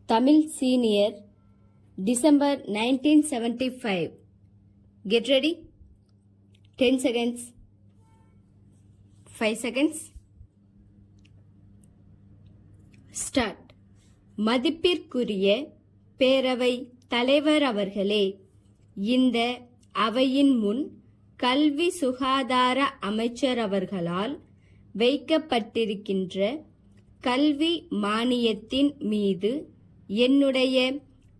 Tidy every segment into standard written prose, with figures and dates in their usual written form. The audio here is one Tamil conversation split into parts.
Tamil Senior, December 1975. Get ready. 10 seconds. 5 seconds. Start. மதிப்பிற்குரிய பேரவை தலைவர் அவர்களே, இந்த அவையின் முன் கல்வி சுகாதார அமைச்சர் அவர்களால் வைக்கப்பட்டிருக்கின்ற கல்வி மானியத்தின் மீது என்னுடைய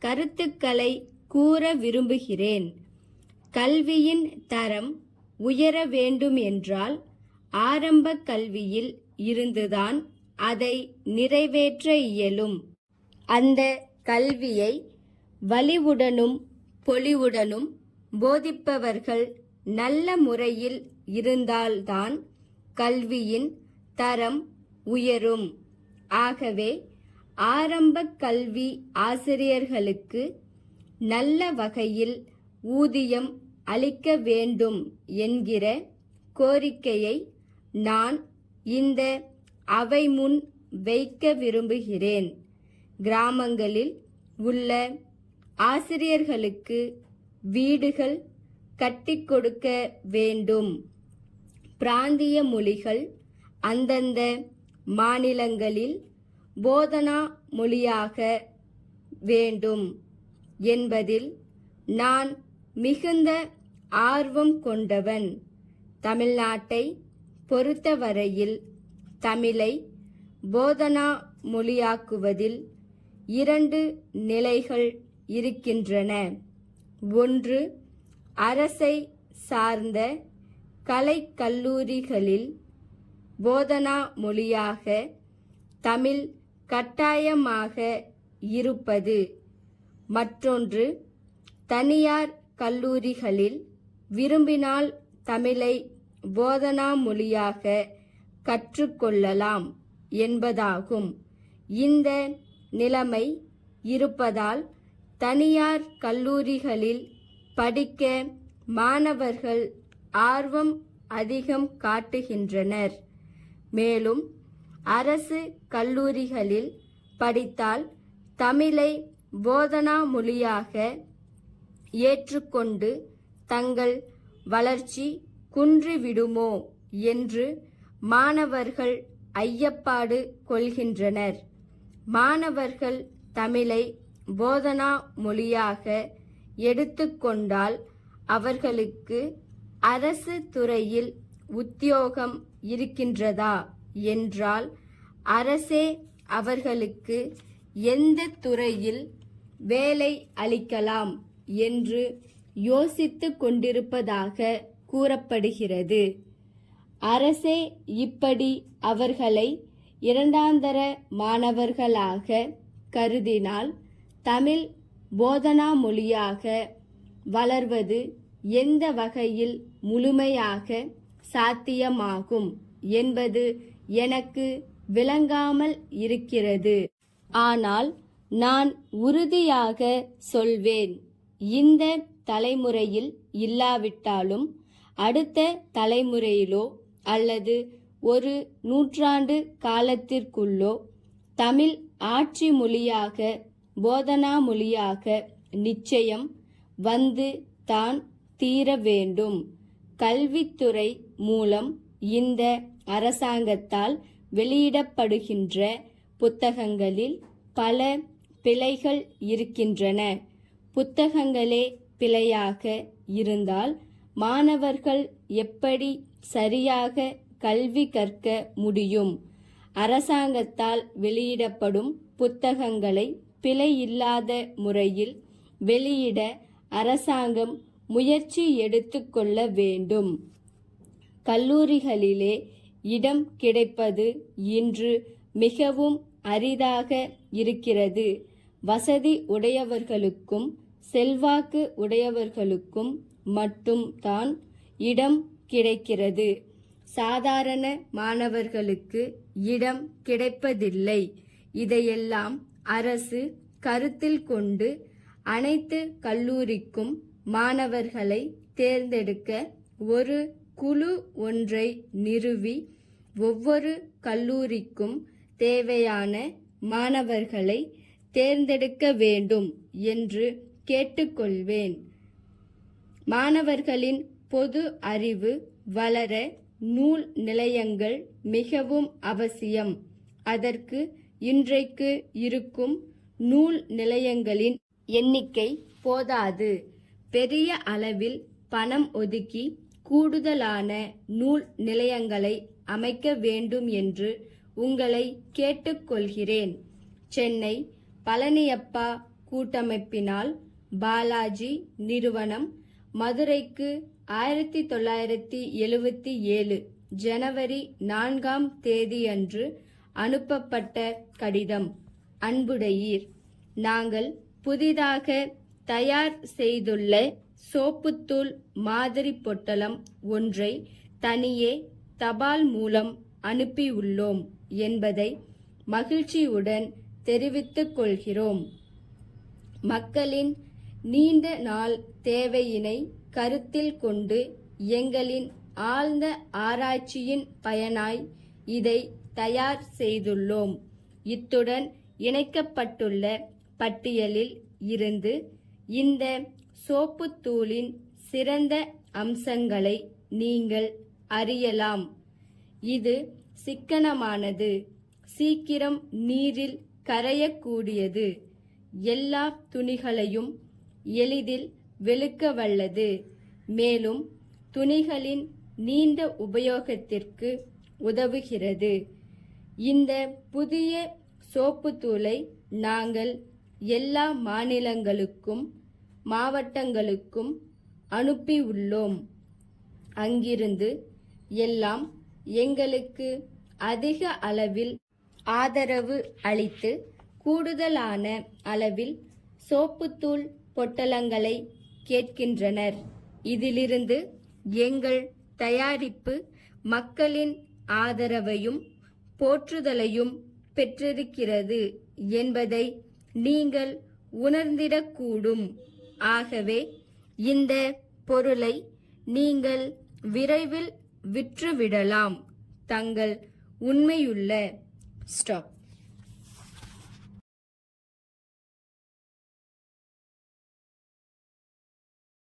கருத்துக்களை கூற விரும்புகிறேன். கல்வியின் தரம் உயர வேண்டும் என்றால் ஆரம்ப கல்வியில் இருந்துதான் அதை நிறைவேற்ற இயலும். அந்த கல்வியை வலிவுடனும் பொலிவுடனும் போதிப்பவர்கள் நல்ல முறையில் இருந்தால்தான் கல்வியின் தரம் உயரும். ஆகவே ஆரம்ப கல்வி ஆசிரியர்களுக்கு நல்ல வகையில் ஊதியம் அளிக்க வேண்டும் என்கிற கோரிக்கையை நான் இந்த அவை முன் வைக்க விரும்புகிறேன். கிராமங்களில் உள்ள ஆசிரியர்களுக்கு வீடுகள் கட்டிக் கொடுக்க வேண்டும். பிராந்திய மொழிகள் அந்தந்த மாநிலங்களில் போதனா மொழியாக வேண்டும் என்பதில் நான் மிகுந்த ஆர்வம் கொண்டவன். தமிழ்நாட்டை பொறுத்தவரையில் தமிழை போதனா மொழியாக்குவதில் 2 நிலைகள் இருக்கின்றன. ஒன்று, அரசை சார்ந்த கலைக்கல்லூரிகளில் போதனா மொழியாக தமிழ் கட்டாயமாக இருப்பது. மற்றொன்று, தனியார் கல்லூரிகளில் விரும்பினால் தமிழை போதனா மொழியாக கற்றுக்கொள்ளலாம் என்பதாகும். இந்த நிலைமை இருப்பதால் தனியார் கல்லூரிகளில் படிக்க மாணவர்கள் ஆர்வம் அதிகம் காட்டுகின்றனர். மேலும் அரசு கல்லூரிகளில் படித்தால் தமிழை போதனா மொழியாக ஏற்றுக்கொண்டு தங்கள் வளர்ச்சி குன்றிவிடுமோ என்று மாணவர்கள் ஐயப்பாடு கொள்கின்றனர். மாணவர்கள் தமிழை போதனா மொழியாக எடுத்துக்கொண்டால் அவர்களுக்கு அரசு துறையில் உத்தியோகம் இருக்கின்றதா என்றால் அரசே அவர்களுக்கு எந்த துறையில் வேலை அளிக்கலாம் என்று யோசித்துக் கொண்டிருப்பதாக கூறப்படுகிறது. அரசே இப்படி அவர்களை இரண்டாந்தர மாணவர்களாக கருதினால் தமிழ் போதனா மொழியாக வளர்வது எந்த வகையில் முழுமையாக சாத்தியமாகும் என்பது எனக்கு விளங்காமல் இருக்கிறது. ஆனால் நான் உறுதியாக சொல்வேன், இந்த தலைமுறையில் இல்லாவிட்டாலும் அடுத்த தலைமுறையிலோ அல்லது ஒரு நூற்றாண்டு காலத்திற்குள்ளோ தமிழ் ஆட்சி மொழியாக போதனா மொழியாக நிச்சயம் வந்து தான் தீர வேண்டும். கல்வித்துறை மூலம் இந்த அரசாங்கத்தால் வெளியிடப்படுகின்ற புத்தகங்களில் பல பிழைகள் இருக்கின்றன. புத்தகங்களே பிழையாக இருந்தால் மாணவர்கள் எப்படி சரியாக கல்வி கற்க முடியும்? அரசாங்கத்தால் வெளியிடப்படும் புத்தகங்களை பிழையில்லாத முறையில் வெளியிட அரசாங்கம் முயற்சி எடுத்துக்கொள்ள வேண்டும். கல்லூரிகளிலே இடம் கிடைப்பது இன்று மிகவும் அரிதாக இருக்கிறது. வசதி உடையவர்களுக்கும் செல்வாக்கு உடையவர்களுக்கும் மட்டும் தான் இடம் கிடைக்கிறது. சாதாரண மாணவர்களுக்கு இடம் கிடைப்பதில்லை. இதையெல்லாம் அரசு கருத்தில் கொண்டு அனைத்து கல்லூரிக்கும் மாணவர்களை தேர்ந்தெடுக்க ஒரு குழு ஒன்றை நிறுவி ஒவ்வொரு கல்லூரிக்கும் தேவையான மாணவர்களை தேர்ந்தெடுக்க வேண்டும் என்று கேட்டுக்கொள்வேன். மாணவர்களின் பொது அறிவு வளர நூல் நிலையங்கள் மிகவும் அவசியம். அதற்கு இன்றைக்கு இருக்கும் நூல் நிலையங்களின் எண்ணிக்கை போதாது. பெரிய அளவில் பணம் ஒதுக்கி கூடுதலான நூல் நிலையங்களை அமைக்க வேண்டும் என்று உங்களை கேட்டுக்கொள்கிறேன். சென்னை பழனியப்பா கூட்டமைப்பினால் பாலாஜி நிறுவனம் மதுரைக்கு 1977 ஜனவரி 4ஆம் தேதியன்று அனுப்பப்பட்ட கடிதம். அன்புடையீர், நாங்கள் புதிதாக தயார் செய்துள்ள சோப்புத்தூள் மாதிரி பொட்டலம் ஒன்றை தனியே தபால் மூலம் அனுப்பியுள்ளோம் என்பதை மகிழ்ச்சியுடன் தெரிவித்துக் கொள்கிறோம். மக்களின் நீண்ட நாள் தேவையினை கருத்தில் கொண்டு எங்களின் ஆழ்ந்த ஆராய்ச்சியின் பயனாய் இதை தயார் செய்துள்ளோம். இத்துடன் இணைக்கப்பட்டுள்ள பட்டியலில் இருந்து இந்த சோப்புத்தூளின் சிறந்த அம்சங்களை நீங்கள் அறியலாம். இது சிக்கனமானது, சீக்கிரம் நீரில் கரையக்கூடியது, எல்லா துணிகளையும் எளிதில் வெளுக்க வல்லது, மேலும் துணிகளின் நீண்ட உபயோகத்திற்கு உதவுகிறது. இந்த புதிய சோப்புத்தூளை நாங்கள் எல்லா மாநிலங்களுக்கும் மாவட்டங்களுக்கும் அனுப்பியுள்ளோம். அங்கிருந்து எல்லாம் எங்களுக்கு அதிக அளவில் ஆதரவு அளித்து கூடுதலான அளவில் சோப்புத்தூள் பொட்டலங்களை கேட்கின்றனர். இதிலிருந்து எங்கள் தயாரிப்பு மக்களின் ஆதரவையும் போற்றுதலையும் பெற்றிருக்கிறது என்பதை நீங்கள் உணர்ந்திடக்கூடும். ஆகவே இந்த பொருளை நீங்கள் விரைவில் விற்றுவிடலாம். தங்கள் உண்மையுள்ள ஸ்டாப்.